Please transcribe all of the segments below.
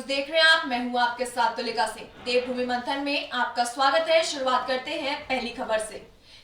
News देख रहे हैं आप। मैं हूं आपके साथ तुलिका सिंह। देवभूमि मंथन में आपका स्वागत है। शुरुआत करते हैं पहली खबर से।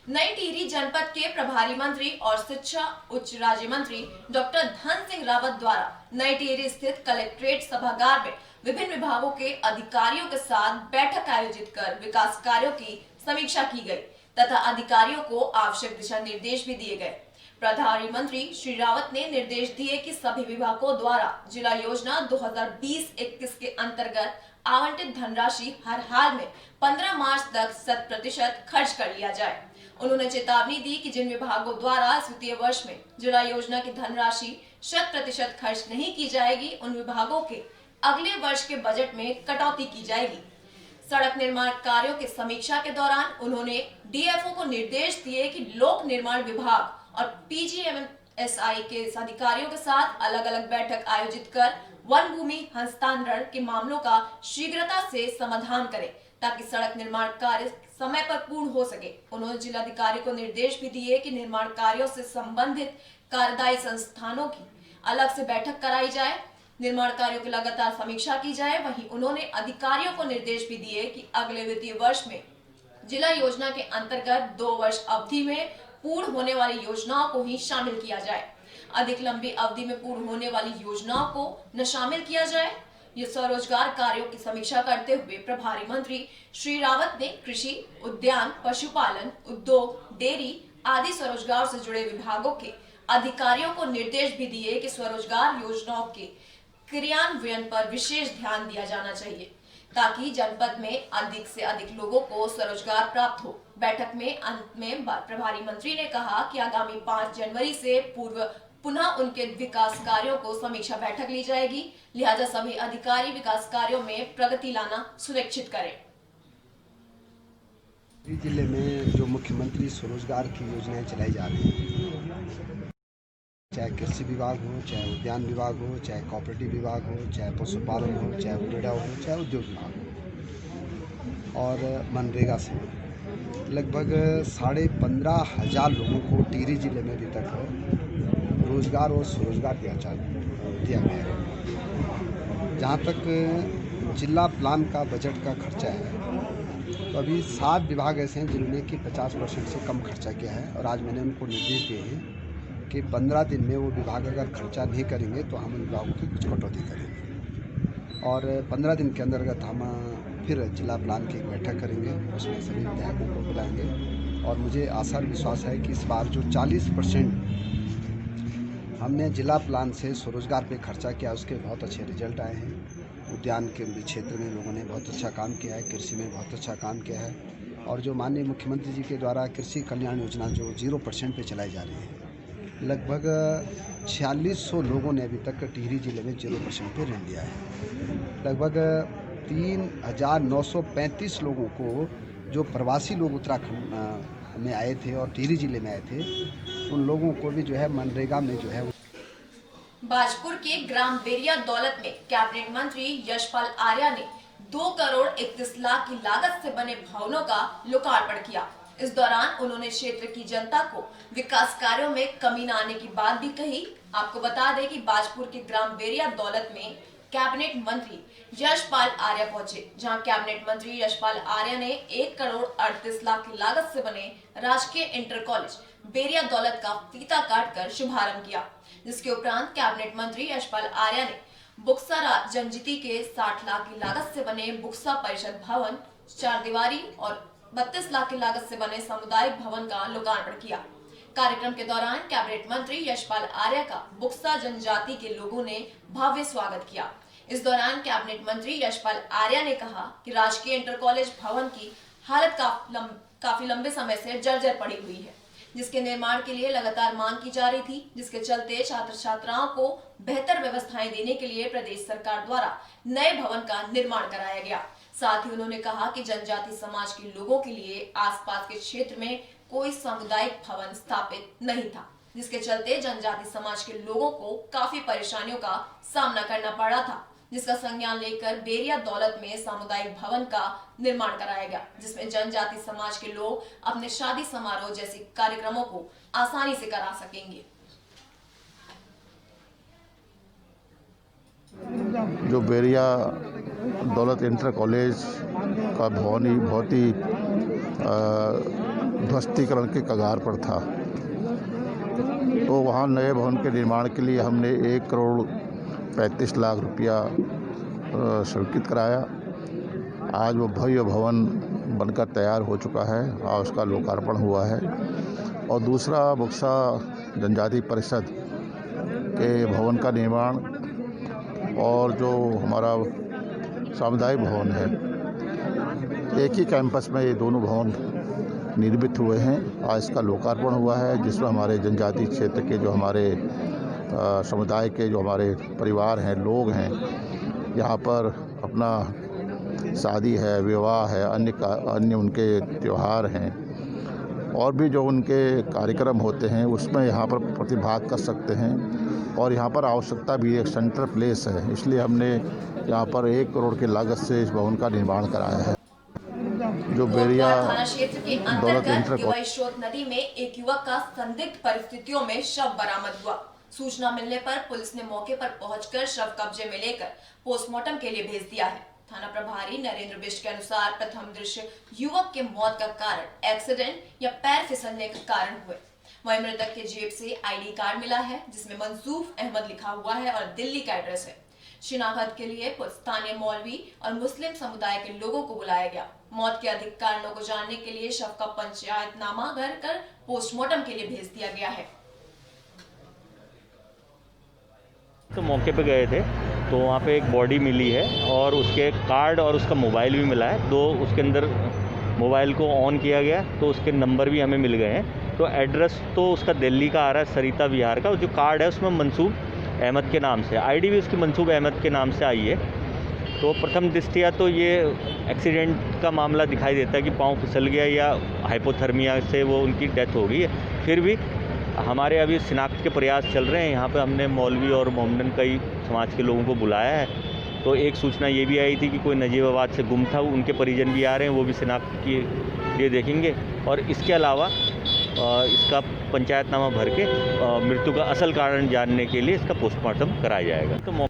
नई टिहरी जनपद के प्रभारी मंत्री और शिक्षा उच्च राज्य मंत्री डॉक्टर धन सिंह रावत द्वारा नई टिहरी स्थित कलेक्ट्रेट सभागार में विभिन्न विभागों के अधिकारियों के साथ बैठक आयोजित कर विकास कार्यों की समीक्षा की गई तथा अधिकारियों को आवश्यक दिशा निर्देश भी दिए गए। प्रभारी मंत्री श्री रावत ने निर्देश दिए कि सभी विभागों द्वारा जिला योजना 2020-21 के अंतर्गत आवंटित धनराशि हर हाल में 15 मार्च तक 100% खर्च कर लिया जाए। उन्होंने चेतावनी दी कि जिन विभागों द्वारा इस वित्तीय वर्ष में जिला योजना की धनराशि 100% खर्च नहीं की जाएगी, उन विभागों के अगले वर्ष के बजट में कटौती की जाएगी। सड़क निर्माण कार्यों की समीक्षा के दौरान उन्होंने डीएफओ को निर्देश दिए कि लोक निर्माण विभाग और पीजीएमएसआई के अधिकारियों के साथ अलग अलग बैठक आयोजित कर वन भूमि हस्तांतरण के मामलों का शीघ्रता से समाधान करें ताकि सड़क निर्माण कार्य समय पर पूर्ण हो सके। उन्होंने जिलाधिकारी को निर्देश भी दिए कि निर्माण कार्यों से संबंधित कार्यदायी संस्थानों की अलग से बैठक कराई जाए, निर्माण कार्यों की लगातार समीक्षा की जाए। वहीं उन्होंने अधिकारियों को निर्देश भी दिए कि अगले वित्तीय वर्ष में जिला योजना के अंतर्गत 2 वर्ष अवधि में पूर्ण होने वाली योजनाओं को ही शामिल किया जाए। अधिक लंबी अवधि में पूर्ण होने वाली योजनाओं को न शामिल किया जाए। ये स्वरोजगार कार्यों की समीक्षा करते हुए प्रभारी मंत्री श्री रावत ने कृषि, उद्यान, पशुपालन, उद्योग, डेयरी आदि स्वरोजगार से जुड़े विभागों के अधिकारियों को निर्देश भी दिए कि स्वरोजगार योजनाओं के क्रियान्वयन पर विशेष ध्यान दिया जाना चाहिए ताकि जनपद में अधिक से अधिक लोगों को स्वरोजगार प्राप्त हो। बैठक में अंत में प्रभारी मंत्री ने कहा कि आगामी 5 जनवरी से पूर्व पुनः उनके विकास कार्यों को समीक्षा बैठक ली जाएगी, लिहाजा सभी अधिकारी विकास कार्यों में प्रगति लाना सुनिश्चित करें। जिले में जो मुख्यमंत्री स्वरोजगार की योजनाएं चलाई जा रही हैं, चाहे कृषि विभाग हो, चाहे उद्यान विभाग हो, चाहे कोऑपरेटिव विभाग हो, चाहे पशुपालन हो, चाहे उरेडा हो, चाहे उद्योग विभाग हो और मनरेगा से लगभग 15,500 लोगों को टिहरी जिले में अभी तक रोजगार और स्वरोजगार दिया गया है। जहाँ तक जिला प्लान का बजट का खर्चा है तो अभी 7 विभाग ऐसे हैं जिन्होंने कि 50% से कम खर्चा किया है और आज मैंने उनको निर्देश दिए हैं कि 15 दिन में वो विभाग अगर खर्चा नहीं करेंगे तो हम विभागों की कुछ कटौती करेंगे और 15 दिन के अंतर्गत हम फिर जिला प्लान की एक बैठक करेंगे, उसमें सभी विधायकों को बुलाएंगे और मुझे आशा और विश्वास है कि इस बार जो 40% हमने जिला प्लान से स्वरोजगार पे खर्चा किया उसके बहुत अच्छे रिजल्ट आए हैं। उद्यान के क्षेत्र में लोगों ने बहुत अच्छा काम किया है, कृषि में बहुत अच्छा काम किया है और जो माननीय मुख्यमंत्री जी के द्वारा कृषि कल्याण योजना जो 0% पे चलाई जा रही है, लगभग 4600 लोगों ने अभी तक टिहरी जिले में 0% पे ऋण लिया है। लगभग 3,935 लोगों को जो प्रवासी लोग उत्तराखंड में आए थे और टिहरी जिले में आए थे, उन लोगों को भी जो है मनरेगा में जो है। बाजपुर के ग्राम बेरिया दौलत में कैबिनेट मंत्री यशपाल आर्या ने 2 करोड़ 31 लाख की लागत से बने भवनों का लोकार्पण किया। इस दौरान उन्होंने क्षेत्र की जनता को विकास कार्यों में कमी न आने की बात भी कही। आपको बता दें कि बाजपुर के ग्राम बेरिया दौलत में कैबिनेट मंत्री यशपाल आर्या पहुंचे, जहां कैबिनेट मंत्री यशपाल आर्या ने 1 करोड़ 38 लाख की लागत से बने राजकीय इंटर कॉलेज बेरिया दौलत का फीता काटकर शुभारंभ किया, जिसके उपरांत कैबिनेट मंत्री यशपाल आर्या ने बुक्सा जनजिति के 60 लाख की लागत से बने बुक्सा परिषद भवन, 4 दीवारी और 32 लाख की लागत से बने सामुदायिक भवन का लोकार्पण किया। कार्यक्रम के दौरान कैबिनेट मंत्री यशपाल आर्या का बुक्सा जनजाति के लोगों ने भव्य स्वागत किया। इस दौरान कैबिनेट मंत्री यशपाल आर्या ने कहा कि राजकीय इंटर कॉलेज भवन की हालत काफी लंबे समय से जर्जर पड़ी हुई है, जिसके निर्माण के लिए लगातार मांग की जा रही थी, जिसके चलते छात्र छात्राओं को बेहतर व्यवस्थाएं देने के लिए प्रदेश सरकार द्वारा नए भवन का निर्माण कराया गया। साथ ही उन्होंने कहा कि जनजाति समाज के लोगों के लिए आसपास के क्षेत्र में कोई सामुदायिक भवन स्थापित नहीं था, जिसके चलते जनजाति समाज के लोगों को काफी परेशानियों का सामना करना पड़ा था, जिसका संज्ञान लेकर बेरिया दौलत में सामुदायिक भवन का निर्माण कराया गया, जिसमें जनजाति समाज के लोग अपने शादी समारोह जैसे कार्यक्रमों को आसानी से करा सकेंगे। जो बेरिया दौलत इंटर कॉलेज का भवन ही बहुत ही ध्वस्तीकरण के कगार पर था, तो वहाँ नए भवन के निर्माण के लिए हमने 1,35,00,000 रुपया स्वीकृत कराया। आज वो भव्य भवन बनकर तैयार हो चुका है और उसका लोकार्पण हुआ है। और दूसरा बुक्सा जनजाति परिषद के भवन का निर्माण और जो हमारा सामुदायिक भवन है, एक ही कैंपस में ये दोनों भवन निर्मित हुए हैं। आज इसका लोकार्पण हुआ है, जिसमें हमारे जनजाति क्षेत्र के जो हमारे समुदाय के जो हमारे परिवार हैं, लोग हैं, यहाँ पर अपना शादी है, विवाह है, अन्य उनके त्यौहार हैं और भी जो उनके कार्यक्रम होते हैं उसमें यहाँ पर प्रतिभाग कर सकते हैं। और यहाँ पर आवश्यकता भी एक सेंट्रल प्लेस है, इसलिए हमने यहाँ पर 1 करोड़ की लागत से इस भवन का निर्माण कराया है। जो बेरिया थाना क्षेत्र के दौलत अंतर्गत इंटर केवई स्रोत नदी में एक युवक का संदिग्ध परिस्थितियों में शव बरामद हुआ। सूचना मिलने पर पुलिस ने मौके पर पहुंचकर शव कब्जे में लेकर पोस्टमार्टम के लिए भेज दिया है। थाना प्रभारी नरेंद्र बिष्ट के अनुसार प्रथम दृश्य युवक के मौत का कारण एक्सीडेंट या पैर फिसलने का कारण हुए। वहीं मृतक के जेब से आईडी कार्ड मिला है, जिसमें मंसूफ अहमद लिखा हुआ है और दिल्ली का एड्रेस है। शिनाख्त के लिए स्थानीय मौलवी और मुस्लिम समुदाय के लोगों को बुलाया गया। मौत के अधिक कारणों को जानने के लिए शव का पंचायतनामा कर पोस्टमार्टम के लिए भेज दिया गया है। तो मौके पे गए थे तो वहाँ पे एक बॉडी मिली है और उसके कार्ड और उसका मोबाइल भी मिला है। तो उसके अंदर मोबाइल को ऑन किया गया तो उसके नंबर भी हमें मिल गए हैं। तो एड्रेस तो उसका दिल्ली का आ रहा है, सरिता विहार का। और जो कार्ड है उसमें मंसूब अहमद के नाम से, आईडी भी उसकी मंसूब अहमद के नाम से आई है। तो प्रथम दृष्टया तो ये एक्सीडेंट का मामला दिखाई देता है कि पाँव फिसल गया या हाइपोथर्मिया से वो उनकी डेथ हो गई है। फिर भी हमारे अभी शिनाख्त के प्रयास चल रहे हैं। यहाँ पे हमने मौलवी और मोमडन कई समाज के लोगों को बुलाया है। तो एक सूचना ये भी आई थी कि कोई नजीबाबाद से गुम था, उनके परिजन भी आ रहे हैं, वो भी शिनाख्त के लिए देखेंगे। और इसके अलावा इसका पंचायतनामा भर के मृत्यु का असल कारण जानने के लिए इसका पोस्टमार्टम कराया जाएगा। तो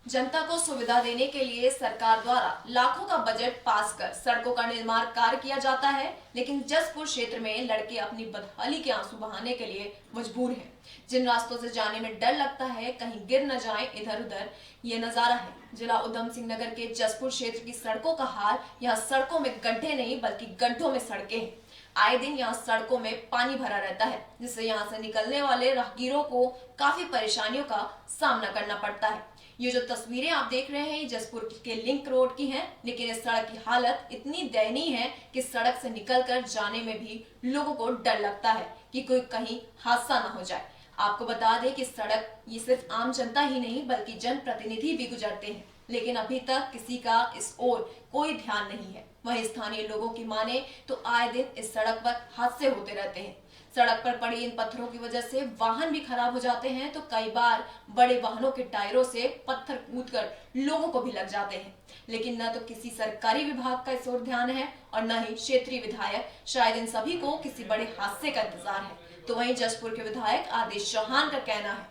जनता को सुविधा देने के लिए सरकार द्वारा लाखों का बजट पास कर सड़कों का निर्माण कार्य किया जाता है, लेकिन जसपुर क्षेत्र में लड़के अपनी बदहाली के आंसू बहाने के लिए मजबूर हैं। जिन रास्तों से जाने में डर लगता है कहीं गिर न जाएं इधर उधर, ये नजारा है जिला उधम सिंह नगर के जसपुर क्षेत्र की सड़कों का हाल। यहाँ सड़कों में गड्ढे नहीं बल्कि गड्ढों में सड़कें हैं। आए दिन यहाँ सड़कों में पानी भरा रहता है, जिससे यहाँ से निकलने वाले राहगीरों को काफी परेशानियों का सामना करना पड़ता है। ये जो तस्वीरें आप देख रहे हैं जसपुर के लिंक रोड की हैं, लेकिन इस सड़क की हालत इतनी दयनीय है कि सड़क से निकलकर जाने में भी लोगों को डर लगता है कि कोई कहीं हादसा ना हो जाए। आपको बता दें कि सड़क ये सिर्फ आम जनता ही नहीं बल्कि जनप्रतिनिधि भी गुजरते हैं, लेकिन अभी तक किसी का इस ओर कोई ध्यान नहीं है। वहीं स्थानीय लोगों की माने तो आए दिन इस सड़क पर हादसे होते रहते हैं। सड़क पर पड़ी इन पत्थरों की वजह से वाहन भी खराब हो जाते हैं, तो कई बार बड़े वाहनों के टायरों से पत्थर कूदकर लोगों को भी लग जाते हैं। लेकिन न तो किसी सरकारी विभाग का इस ओर ध्यान है और न ही क्षेत्रीय विधायक। शायद इन सभी को किसी बड़े हादसे का इंतजार है। तो वहीं जसपुर के विधायक आदेश चौहान का कहना है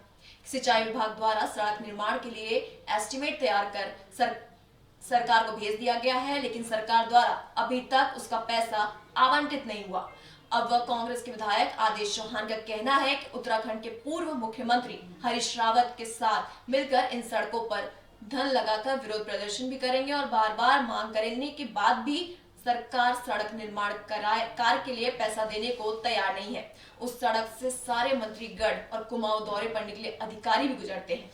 सिंचाई विभाग द्वारा सड़क निर्माण के लिए एस्टीमेट तैयार कर सरकार को भेज दिया गया है, लेकिन सरकार द्वारा अभी तक उसका पैसा आवंटित नहीं हुआ। अब वह कांग्रेस के विधायक आदेश चौहान का कहना है कि उत्तराखंड के पूर्व मुख्यमंत्री हरीश रावत के साथ मिलकर इन सड़कों पर धन लगाकर विरोध प्रदर्शन भी करेंगे और बार बार मांग करने के बाद भी सरकार सड़क निर्माण कार्य के लिए पैसा देने को तैयार नहीं है। उस सड़क से सारे मंत्री गढ़ और कुमाऊं दौरे पर निकले अधिकारी भी गुजरते हैं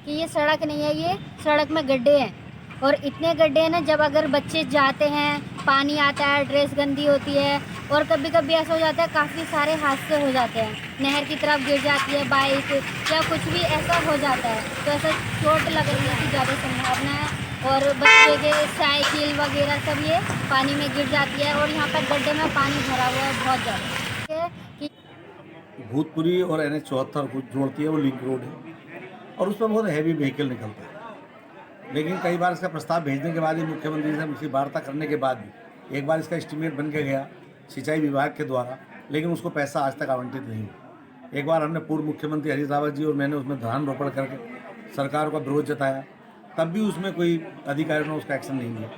कि ये सड़क नहीं है, ये सड़क में गड्ढे हैं और इतने गड्ढे हैं ना, जब अगर बच्चे जाते हैं पानी आता है, ड्रेस गंदी होती है और कभी कभी ऐसा हो जाता है काफ़ी सारे हादसे हो जाते हैं। नहर की तरफ गिर जाती है बाइक या कुछ भी ऐसा हो जाता है, तो ऐसा चोट लगने की ज़्यादा संभावना है। और बच्चे के साइकिल वगैरह सब ये पानी में गिर जाती है और यहाँ पर गड्ढे में पानी भरा हुआ है बहुत ज़्यादा। भूतपुरी और NH74 को जोड़ती है वो लिंक रोड है और उसमें बहुत हैवी व्हीकल निकलता है। लेकिन कई बार इसका प्रस्ताव भेजने के बाद ही मुख्यमंत्री से मुझसे वार्ता करने के बाद भी एक बार इसका एस्टीमेट बन के गया सिंचाई विभाग के द्वारा, लेकिन उसको पैसा आज तक आवंटित नहीं हुआ। एक बार हमने पूर्व मुख्यमंत्री हरीश रावत जी और मैंने उसमें धान रोपण करके सरकार का विरोध जताया, तब भी उसमें कोई अधिकारियों ने उसका एक्शन नहीं लिया।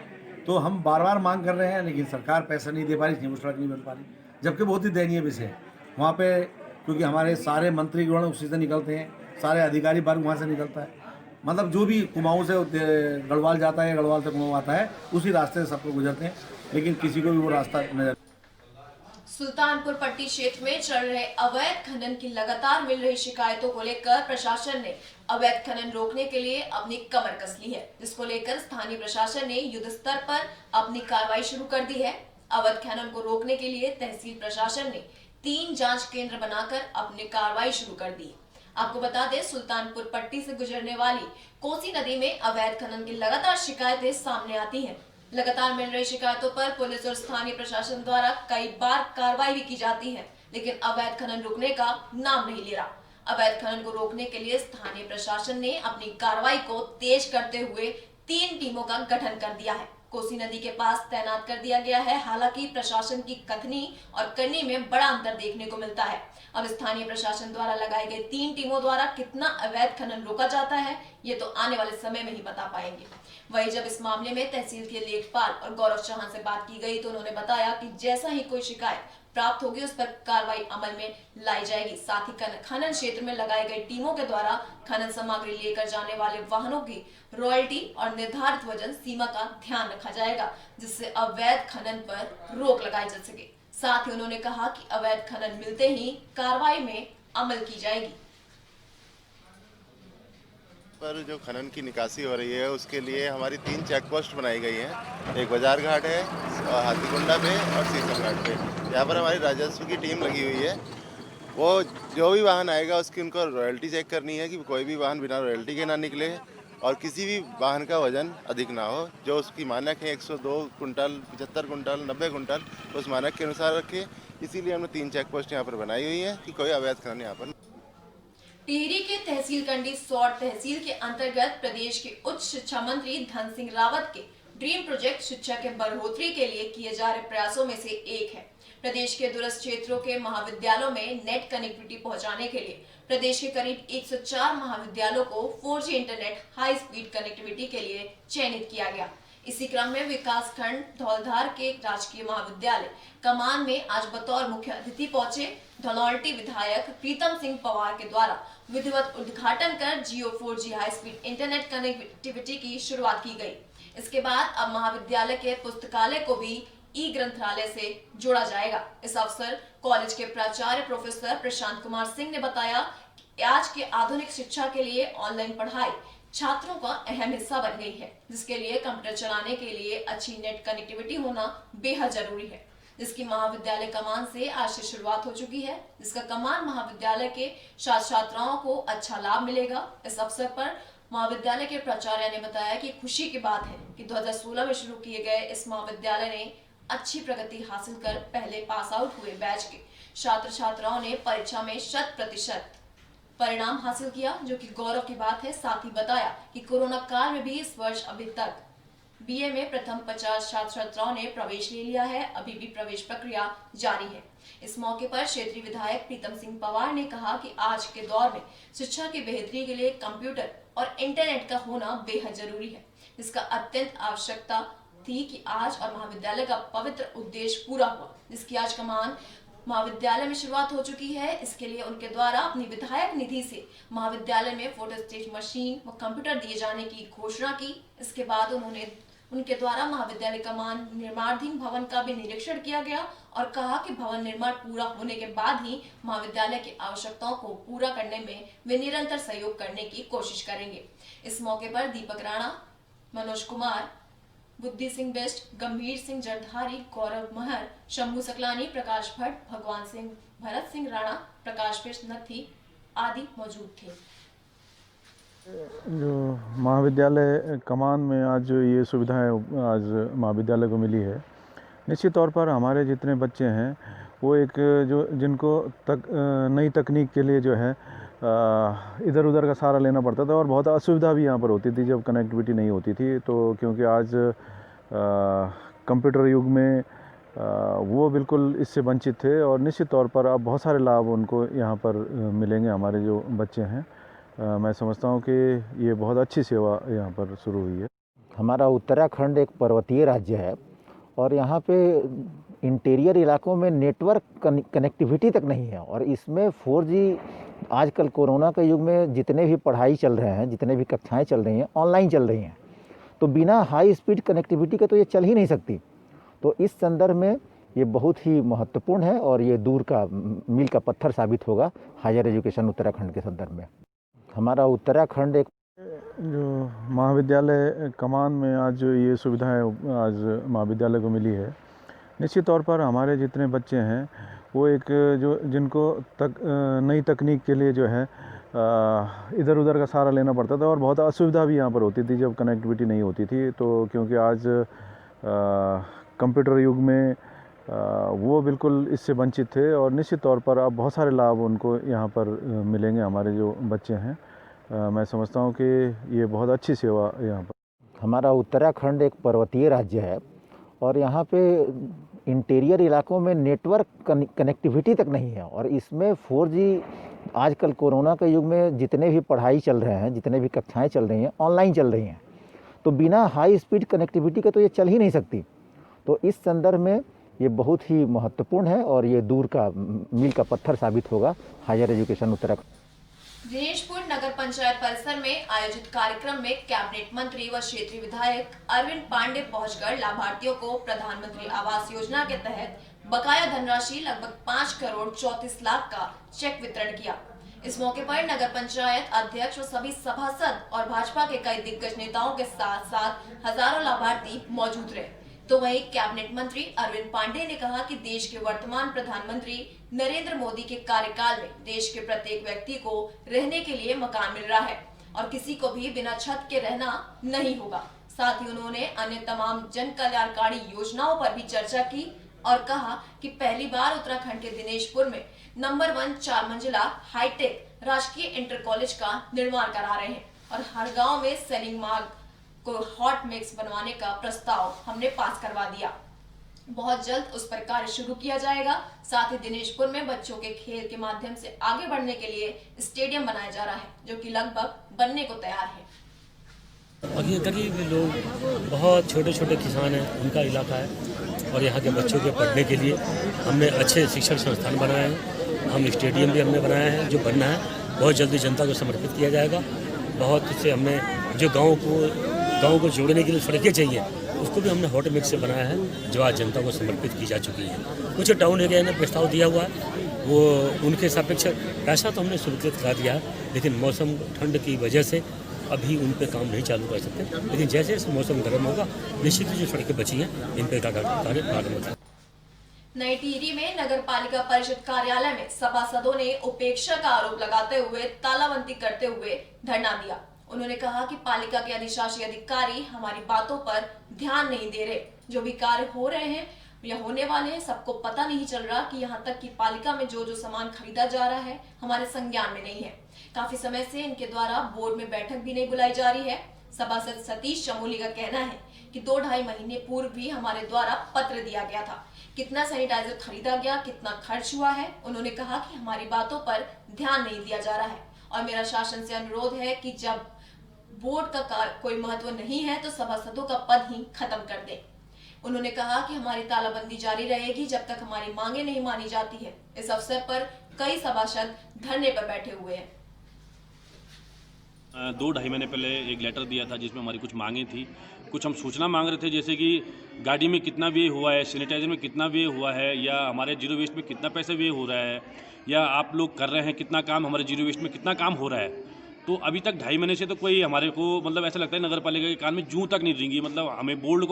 तो हम बार बार मांग कर रहे हैं, लेकिन सरकार पैसा नहीं दे पा रही, इसलिए वो सड़क नहीं बन पा रही। जबकि बहुत ही दयनीय विषय है वहाँ पे, क्योंकि हमारे सारे मंत्रीगण उसी से निकलते हैं, सारे अधिकारी वर्ग वहाँ से निकलता है। मतलब जो भी कुमाऊँ से गढ़वाल जाता है, गढ़वाल से कुमाऊँ आता है, उसी रास्ते से सब लोग गुजरते हैं, लेकिन किसी को भी वो रास्ता नजर। सुल्तानपुर पट्टी क्षेत्र में चल रहे अवैध खनन की लगातार मिल रही शिकायतों को लेकर प्रशासन ने अवैध खनन रोकने के लिए अपनी कमर कस ली है, जिसको लेकर स्थानीय प्रशासन ने युद्ध स्तर पर अपनी कार्रवाई शुरू कर दी है। अवैध खनन को रोकने के लिए तहसील प्रशासन ने 3 जांच केंद्र बनाकर अपनी कार्रवाई शुरू कर दी। आपको बता दें, सुल्तानपुर पट्टी से गुजरने वाली कोसी नदी में अवैध खनन की लगातार शिकायतें सामने आती हैं। लगातार मिल रही शिकायतों पर पुलिस और स्थानीय प्रशासन द्वारा कई बार कार्रवाई भी की जाती है, लेकिन अवैध खनन रुकने का नाम नहीं ले रहा। अवैध खनन को रोकने के लिए स्थानीय प्रशासन ने अपनी कार्रवाई को तेज करते हुए 3 टीमों का गठन कर दिया है, कोसी नदी के पास तैनात कर दिया गया है। हालांकि प्रशासन की कथनी और करनी में बड़ा अंतर देखने को मिलता है। अब स्थानीय प्रशासन द्वारा लगाई गई 3 टीमों द्वारा कितना अवैध खनन रोका जाता है, ये तो आने वाले समय में ही बता पाएंगे। वहीं जब इस मामले में तहसील के लेखपाल और गौरव चौहान से बात की गई तो उन्होंने बताया कि जैसा ही कोई शिकायत प्राप्त होगी उस पर कार्रवाई अमल में लाई जाएगी। साथ ही खनन क्षेत्र में लगाई गई टीमों के द्वारा खनन सामग्री लेकर जाने वाले वाहनों की रॉयल्टी और निर्धारित वजन सीमा का ध्यान रखा जाएगा, जिससे अवैध खनन पर रोक लगाई जा सके। साथ ही उन्होंने कहा कि अवैध खनन मिलते ही कार्रवाई में अमल की जाएगी। पर जो खनन की निकासी हो रही है उसके लिए हमारी 3 चेक पोस्ट बनाई गई हैं। एक बाजार घाट है, हाथीकुंडा पे और सीसम घाट पे। यहाँ पर हमारी राजस्व की टीम लगी हुई है। वो जो भी वाहन आएगा उसकी उनको रॉयल्टी चेक करनी है कि कोई भी वाहन बिना रॉयल्टी के ना निकले और किसी भी वाहन का वजन अधिक ना हो। जो उसकी मानक है 102 कुंटल, 75 कुंटल, 90 कुंटल, उस मानक के अनुसार रखे। इसीलिए हमने 3 चेक पोस्ट यहाँ पर बनाई हुई है कि कोई अवैध खनन यहाँ पर। टिहरी के तहसील कंडी सौर तहसील के अंतर्गत प्रदेश के उच्च शिक्षा मंत्री धन सिंह रावत के ड्रीम प्रोजेक्ट शिक्षा के बढ़ोतरी के लिए किए जा रहे प्रयासों में से एक है। प्रदेश के दूरस्थ क्षेत्रों के महाविद्यालयों में नेट कनेक्टिविटी पहुंचाने के लिए प्रदेश के करीब 104 महाविद्यालयों को 4G internet high speed connectivity के लिए चयनित किया गया। इसी क्रम में विकास खंड धौलधार के राजकीय महाविद्यालय कमान में आज बतौर मुख्य अतिथि पहुंचे धनौल्टी विधायक प्रीतम सिंह पवार के द्वारा विधिवत उद्घाटन कर जियो 4G high speed internet connectivity की शुरुआत की गई। इसके बाद अब महाविद्यालय के पुस्तकालय को भी ई ग्रंथालय से जोड़ा जाएगा। इस अवसर कॉलेज के प्राचार्य प्रोफेसर प्रशांत कुमार सिंह ने बताया कि आज के आधुनिक शिक्षा के लिए ऑनलाइन पढ़ाई छात्रों का अहम हिस्सा बन गई है, जिसके लिए कंप्यूटर चलाने के लिए अच्छी नेट कनेक्टिविटी होना बेहद जरूरी है, जिसकी महाविद्यालय कमान से आज से शुरुआत हो चुकी है, जिसका कमान महाविद्यालय के छात्र छात्राओं को अच्छा लाभ मिलेगा। इस अवसर पर महाविद्यालय के प्राचार्य ने बताया कि खुशी की बात है कि 2016 में शुरू किए गए इस महाविद्यालय ने अच्छी प्रगति हासिल कर पहले पास आउट हुए बैच के छात्र छात्राओं ने परीक्षा में 100% परिणाम हासिल किया, जो कि गौरव की बात है। साथ ही बताया कि कोरोना काल में भी इस वर्ष अभी तक बीए में प्रथम 50 छात्र छात्राओं ने प्रवेश ले लिया है। अभी भी प्रवेश प्रक्रिया जारी है। इस मौके पर क्षेत्रीय विधायक प्रीतम सिंह पवार ने कहा कि आज के दौर में शिक्षा की बेहतरी के लिए कंप्यूटर और इंटरनेट का होना बेहद जरूरी है, जिसका अत्यंत आवश्यकता थी कि आज और महाविद्यालय का पवित्र उद्देश्य पूरा हुआ, जिसकी आज कमान महाविद्यालय में शुरुआत हो चुकी है। इसके लिए उनके द्वारा अपनी विधायक निधि से महाविद्यालय में फोटोस्टेट मशीन व कंप्यूटर दिए जाने की घोषणा की। इसके बाद उनके द्वारा महाविद्यालय कमान निर्माणाधीन भवन का भी निरीक्षण किया गया और कहा कि भवन निर्माण पूरा होने के बाद ही महाविद्यालय की आवश्यकताओं को पूरा करने में वे निरंतर सहयोग करने की कोशिश करेंगे। इस मौके पर दीपक राणा, मनोज कुमार, बुद्धि सिंह बेस्ट, गंभीर सिंह जरधारी, गौरव महर, शंभू सकलानी, प्रकाश भट्ट, भगवान सिंह, भरत सिंह राणा, प्रकाश कृष्ण नथी आदि मौजूद थे। जो महाविद्यालय कमान में आज जो ये सुविधाएं आज महाविद्यालय को मिली है, निश्चित तौर पर हमारे जितने बच्चे हैं वो एक जो जिनको नई तकनीक के लिए जो है इधर उधर का सहारा लेना पड़ता था और बहुत असुविधा भी यहाँ पर होती थी जब कनेक्टिविटी नहीं होती थी। तो क्योंकि आज कंप्यूटर युग में वो बिल्कुल इससे वंचित थे और निश्चित तौर पर अब बहुत सारे लाभ उनको यहाँ पर मिलेंगे, हमारे जो बच्चे हैं। मैं समझता हूँ कि ये बहुत अच्छी सेवा यहाँ पर शुरू हुई है। हमारा उत्तराखंड एक पर्वतीय राज्य है और यहाँ पे इंटीरियर इलाकों में नेटवर्क कनेक्टिविटी तक नहीं है और इसमें 4G आजकल कोरोना के युग में जितने भी पढ़ाई चल रहे हैं, जितने भी कक्षाएं चल रही हैं, ऑनलाइन चल रही हैं, तो बिना हाई स्पीड कनेक्टिविटी के तो ये चल ही नहीं सकती। तो इस संदर्भ में ये बहुत ही महत्वपूर्ण है और ये दूर का मील का पत्थर साबित होगा हायर एजुकेशन उत्तराखंड के संदर्भ में। हमारा उत्तराखंड एक जो महाविद्यालय कमान में आज जो ये सुविधाएं आज महाविद्यालय को मिली है, निश्चित तौर पर हमारे जितने बच्चे हैं वो एक जो जिनको नई तकनीक के लिए जो है इधर उधर का सहारा लेना पड़ता था और बहुत असुविधा भी यहाँ पर होती थी जब कनेक्टिविटी नहीं होती थी। तो क्योंकि आज कंप्यूटर युग में वो बिल्कुल इससे वंचित थे और निश्चित तौर पर अब बहुत सारे लाभ उनको यहाँ पर मिलेंगे, हमारे जो बच्चे हैं। मैं समझता हूँ कि ये बहुत अच्छी सेवा यहाँ पर। हमारा उत्तराखंड एक पर्वतीय राज्य है और यहाँ पे इंटीरियर इलाकों में नेटवर्क कनेक्टिविटी तक नहीं है और इसमें 4G आजकल कोरोना के युग में जितने भी पढ़ाई चल रहे हैं, जितने भी कक्षाएं चल रही हैं, ऑनलाइन चल रही हैं, तो बिना हाई स्पीड कनेक्टिविटी के तो ये चल ही नहीं सकती। तो इस संदर्भ में ये बहुत ही महत्वपूर्ण है और ये दूर का मील का पत्थर साबित होगा हायर एजुकेशन उत्तराखंड। दिनेशपुर नगर पंचायत परिसर में आयोजित कार्यक्रम में कैबिनेट मंत्री व क्षेत्रीय विधायक अरविंद पांडे पहुंचकर लाभार्थियों को प्रधानमंत्री आवास योजना के तहत बकाया धनराशि लगभग 5 करोड़ 34 लाख का चेक वितरण किया। इस मौके पर नगर पंचायत अध्यक्ष व सभी सभासद और भाजपा के कई दिग्गज नेताओं के साथ साथ हजारों लाभार्थी मौजूद रहे। तो वहीं कैबिनेट मंत्री अरविंद पांडे ने कहा कि देश के वर्तमान प्रधानमंत्री नरेंद्र मोदी के कार्यकाल में देश के प्रत्येक व्यक्ति को रहने के लिए मकान मिल रहा है और किसी को भी बिना छत के रहना नहीं होगा। साथ ही उन्होंने अन्य तमाम जन कल्याणकारी योजनाओं पर भी चर्चा की और कहा कि पहली बार उत्तराखंड के दिनेशपुर में नंबर 1 4 मंजिला हाईटेक राजकीय इंटर कॉलेज का निर्माण करा रहे हैं और हर गाँव में सेलिंग मार्ग को हॉट मिक्स बनवाने का प्रस्ताव हमने पास करवा दिया। बहुत जल्द उस पर कार्य शुरू किया जाएगा। साथ ही दिनेशपुर में बच्चों के खेल के माध्यम से आगे बढ़ने के लिए स्टेडियम बनाया जा रहा है जो कि लगभग बनने को तैयार है। अभी गरीब लोग बहुत छोटे छोटे किसान हैं, उनका इलाका है और यहाँ के बच्चों के पढ़ने के लिए हमने अच्छे शिक्षण संस्थान बनाए हैं। हम स्टेडियम भी हमने बनाया है जो बनना है, बहुत जल्दी जनता को समर्पित किया जाएगा। बहुत से हमने जो गाँव को जोड़ने के लिए सड़कें चाहिए उसको भी हमने हॉट मिक्स से बनाया है जो आज जनता को समर्पित की जा चुकी है। कुछ टाउन एरिया ने प्रस्ताव दिया हुआ है, वो उनके सापेक्ष पैसा तो हमने स्वीकृत करा दिया है, लेकिन मौसम ठंड की वजह से अभी उन पे काम नहीं चालू कर सकते। लेकिन जैसे जैसे मौसम गर्म होगा निश्चित ही जो सड़कें बची हैं इन पर कार्य प्रारंभ होगा। नई टिहरी में नगर पालिका परिषद कार्यालय में सभासदों ने उपेक्षा का आरोप लगाते हुए तालाबंदी करते हुए धरना दिया। उन्होंने कहा कि पालिका के अधिशासी अधिकारी हमारी बातों पर ध्यान नहीं दे रहे। जो भी कार्य हो रहे हैं या होने वाले हैं सबको पता नहीं चल रहा कि यहाँ तक कि पालिका में जो जो सामान खरीदा जा रहा है हमारे संज्ञान में नहीं है। काफी समय से इनके द्वारा बोर्ड में बैठक भी नहीं बुलाई जा रही है। सभासद सतीश चमोली का कहना है कि 2-2.5 महीने पूर्व भी हमारे द्वारा पत्र दिया गया था, कितना सैनिटाइजर खरीदा गया, कितना खर्च हुआ है। उन्होंने कहा कि हमारी बातों पर ध्यान नहीं दिया जा रहा है और मेरा शासन से अनुरोध है कि जब बोर्ड का कोई महत्व नहीं है तो सभासदों का पद ही खत्म कर दें। उन्होंने कहा कि हमारी तालाबंदी जारी रहेगी जब तक हमारी मांगे नहीं मानी जाती है। इस अवसर पर कई सभासद धरने पर बैठे हुए हैं। 2-2.5 महीने पहले एक लेटर दिया था जिसमें हमारी कुछ मांगे थी, कुछ हम सूचना मांग रहे थे, जैसे कि गाड़ी में कितना व्यय हुआ है, सैनिटाइजर में कितना व्यय हुआ है, या हमारे जीरो वेस्ट में कितना पैसा व्यय हो रहा है, या आप लोग कर रहे हैं कितना काम, हमारे जीरो वेस्ट में कितना काम हो रहा है। तो अभी तक 2.5 महीने से तो कोई हमारे को मतलब ऐसा लगता है नगर पालिका के कान में जूं तक नहीं रेंगी। मतलब हमें बोर्ड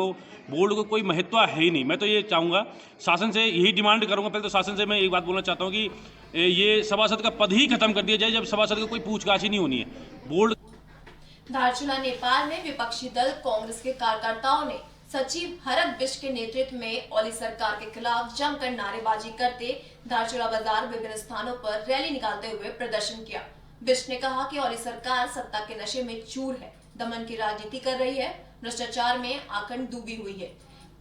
को कोई महत्व है ही नहीं। मैं तो ये चाहूँगा, शासन से यही डिमांड करूँगा। पहले तो शासन से मैं एक बात बोलना चाहता हूँ कि ये सभासद का पद ही खत्म कर दिया जाए जब सभासद को कोई पूछताछ ही नहीं होनी है। बोर्ड धारचूला नेपाल में विपक्षी दल कांग्रेस के कार्यकर्ताओं ने सचिव हरक बिष्ट के नेतृत्व में ओली सरकार के खिलाफ जमकर नारेबाजी करते धारचूला बाजार विभिन्न स्थानों पर रैली निकालते हुए प्रदर्शन किया। बिष्ट ने कहा कि ओली सरकार सत्ता के नशे में चूर है, दमन की राजनीति कर रही है, भ्रष्टाचार में आखंड डूबी हुई है।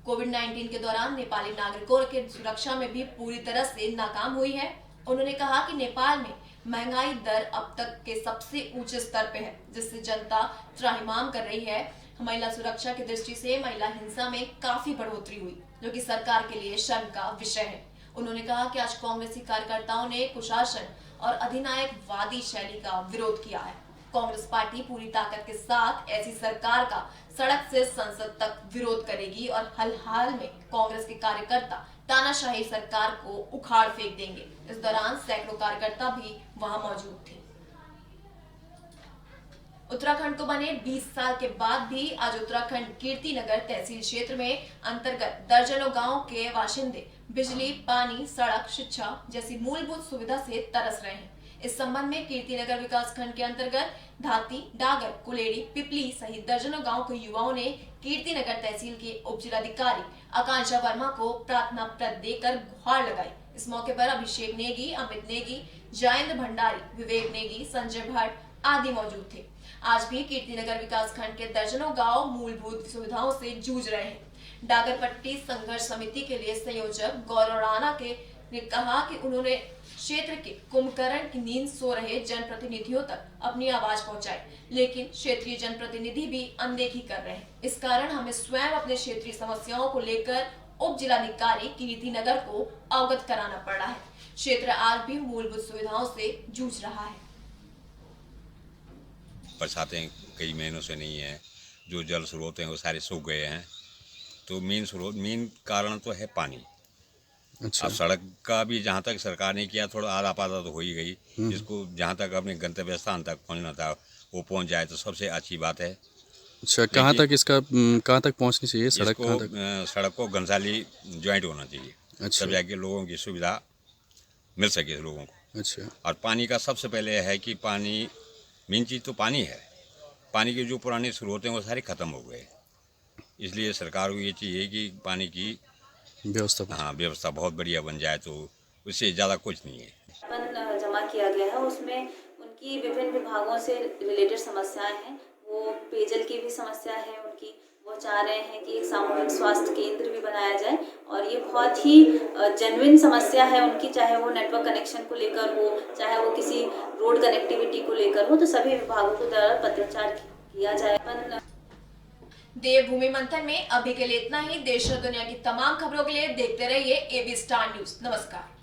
कोविड-19 के दौरान नेपाली नागरिकों की सुरक्षा में भी पूरी तरह से नाकाम हुई है। उन्होंने कहा कि नेपाल में महंगाई दर अब तक के सबसे ऊंचे स्तर पे है, जिससे जनता त्राहिमाम कर रही है। महिला सुरक्षा की दृष्टि से महिला हिंसा में काफी बढ़ोतरी हुई, जो कि सरकार के लिए शर्म का विषय है। उन्होंने कहा कि आज कांग्रेसी कार्यकर्ताओं ने कुशासन और अधिनायकवादी शैली का विरोध किया है। कांग्रेस पार्टी पूरी ताकत के साथ ऐसी सरकार का सड़क से संसद तक विरोध करेगी और हाल में कांग्रेस के कार्यकर्ता तानाशाही सरकार को उखाड़ फेंक देंगे। इस दौरान सैकड़ों कार्यकर्ता भी वहां मौजूद थे। उत्तराखंड को बने 20 साल के बाद भी आज उत्तराखंड कीर्तिनगर तहसील क्षेत्र में अंतर्गत दर्जनों गांव के बाशिंदे बिजली, पानी, सड़क, शिक्षा जैसी मूलभूत सुविधा से तरस रहे हैं। इस संबंध में कीर्तिनगर विकास खंड के अंतर्गत धाती, डागर, कुलेड़ी, पिपली सहित दर्जनों गांव के युवाओं ने कीर्तिनगर तहसील के उप जिलाधिकारी आकांक्षा वर्मा को प्रार्थना पत्र देकर गुहार लगाई। इस मौके पर अभिषेक नेगी, अमित नेगी, जयेंद्र भंडारी, विवेक नेगी, संजय भट्ट आदि मौजूद थे। आज भी कीर्तिनगर विकास खंड के दर्जनों गांव मूलभूत सुविधाओं से जूझ रहे हैं। डागरपट्टी संघर्ष समिति के लिए संयोजक गौरव राणा ने कहा कि उन्होंने क्षेत्र के कुंभकर्ण की नींद सो रहे जनप्रतिनिधियों तक अपनी आवाज पहुंचाई, लेकिन क्षेत्रीय जनप्रतिनिधि भी अनदेखी कर रहे हैं। इस कारण हमें स्वयं अपने क्षेत्रीय समस्याओं को लेकर उप जिलाधिकारी कीर्तिनगर को अवगत कराना पड़ रहा है। क्षेत्र आज भी मूलभूत सुविधाओं से जूझ रहा है। बरसातें कई महीनों से नहीं है, जो जल स्रोत हैं वो सारे सूख गए हैं। तो मेन कारण तो है पानी। अच्छा। अब सड़क का भी जहाँ तक सरकार ने किया, थोड़ा आधा पाधा तो हो ही गई। जिसको जहाँ तक अपने गंतव्य स्थान तक पहुँचना था वो पहुँच जाए तो सबसे अच्छी बात है। अच्छा, कहाँ तक पहुँचनी चाहिए सड़क? कहाँ तक? सड़क को घनसाली ज्वाइंट होना चाहिए। अच्छा। तब जाके लोगों की सुविधा मिल सके लोगों को। अच्छा। और पानी का सबसे पहले है कि पानी, मेन चीज़ तो पानी है। पानी के जो पुराने स्रोत हैं वो सारे ख़त्म हो गए, इसलिए सरकार को ये चाहिए कि पानी की व्यवस्था बहुत बढ़िया बन जाए, तो उससे ज़्यादा कुछ नहीं है। जमा किया गया है, उसमें उनकी विभिन्न विभागों से रिलेटेड समस्याएं हैं। वो पेयजल की भी समस्या है उनकी। वो चाह रहे हैं कि एक सामूहिक स्वास्थ्य केंद्र भी बनाया जाए, और ये बहुत ही जेन्युइन समस्या है उनकी, चाहे वो नेटवर्क कनेक्शन को लेकर हो, चाहे वो किसी रोड कनेक्टिविटी को लेकर हो। तो सभी विभागों को द्वारा पत्राचार किया जाए। देवभूमि मंथन में अभी के लिए इतना ही। देश और दुनिया की तमाम खबरों के लिए देखते रहिए AB स्टार न्यूज। नमस्कार।